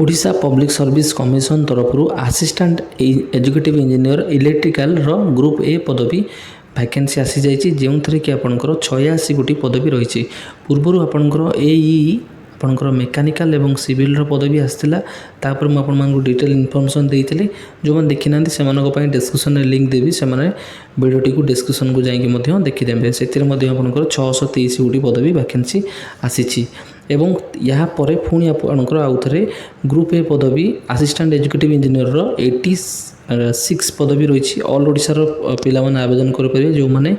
Odisha public service commission तरफ assistant educative engineer electrical group A पदवी vacancy आसी जाइए जो थे कि आपंकर 86 गोटी पदवी रही पूर्वर आपंकर एई आपंकर मेकानिकल एवं सिविल पदवी आसाला तापर मुझे डिटेल इनफर्मेशन देती जो मैंने देखी ना से डिस्क्रिप्शन में लिंक देवी से भिडियोटी को डिस्क्रिप्शन को जाकि देखीदे से आपंकर 623 गोटी पदवी वैकेंसी आसी एवं यहाँ पर पुणी आपंकर आउ थे ग्रुप ए पदवी असिस्टेंट एजुकेटिव इंजीनियर 86 पदवी रही ऑल ओडिशार पिला आवेदन करेंगे जो मैंने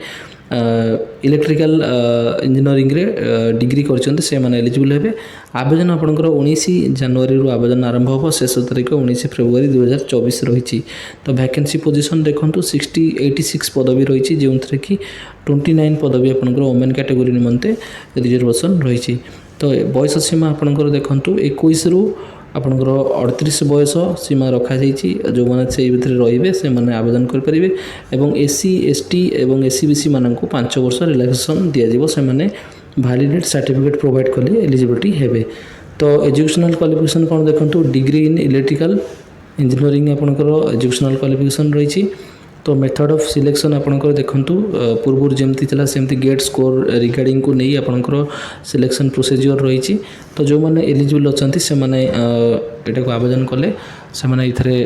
इलेक्ट्रिकल इंजीनियरिंग रे डिग्री करछन्ते से माने एलिजिबल हेबे। आवेदन आपनकर 19 जनवरी रु आवेदन आरंभ हो शेष तारीख 19 फेब्रुआरी 2024 रही। तो वैकेंसी पोजीशन देखंतु 86 पदवी रही जो थे कि 29 पदवी आपनकर वुमेन कैटेगरी निमंते रिजर्वेशन रही। तो बयस सीमा आपनकर देखंतु 21 रु आपनकर 38 बयस सीमा रखा जो मैंने से भर रे से मैंने आवेदन करेंगे एवं एससी एसटी एवं एससी बीसी मानक 5 वर्ष रिलैक्सेशन दिज्व से मैंने वैलिडेट सर्टिफिकेट प्रोवाइड कले एलिजिबिलिटी हेबे। तो एजुकेशनल क्वालिफिकेशन कौन देखंतु डिग्री इन इलेक्ट्रिकल इंजीनियरिंग आपनकर एजुकेशनल क्वालिफिकेशन रही। तो मेथड ऑफ सिलेक्शन आपनकर देखंतु पूर्व जमती थिला सेमती गेट स्कोर रिगार्डिंग को नहीं आपनकर सिलेक्शन प्रोसीजर रही। तो जो मैंने एलिजिबल अच्छा से मैंने एटा को आवेदन कले से मैंने इथरे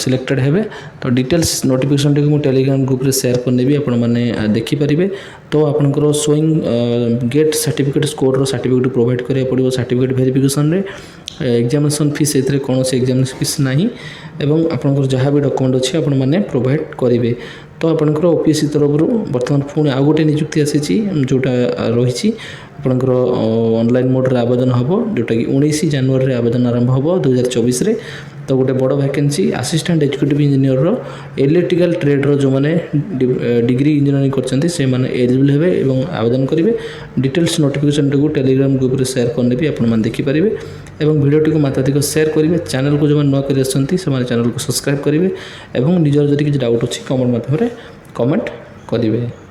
सिलेक्टेड हेबे। तो details notification T Telegram group रे शेयर करने भी आपण माने देखि परिबे। तो आपनकर शोइंग गेट सर्टिफिकेट स्कोर रो सर्टिफिकेट प्रोवाइड करिया पड़िबो सर्टिफिकेट वेरिफिकेशन रे एग्जामिनेशन फीस एथरे कौन से एग्जामिनेशन फीस नहीं एवं आपनकर जहाँ भी डॉक्यूमेंट अच्छी आपण माने प्रोवाइड करेंगे। तो आपनकर ओपीएससी तरफ बर्तमान पुणी आउ गोटे नियुक्ति आसी जोटा रही आपनकर ऑनलाइन मोड रे आवेदन हम जोटा कि 19 जनवरी आवेदन आरंभ हम 2024 रे। तो गोटे बड़ vacancy assistant educative engineer electrical trade जो मैंने डिग्री इंजीनियरिंग करछन्ती से माने एलिजिबल हेबे एवं आवेदन करेंगे। डिटेल्स नोटिफिकेशन को टेलीग्राम ग्रुप रे शेयर करने भी आपण माने देखि परिबे एवं वीडियोटी को माताधिक शेयर करेंगे। चैनल को जो मैंने नुआ कर आसछन्ती से चैनल को सब्सक्राइब करेंगे एवं निजर जदि किछि डाउट अछि कमेंट माध्यम रे कमेंट करेंगे।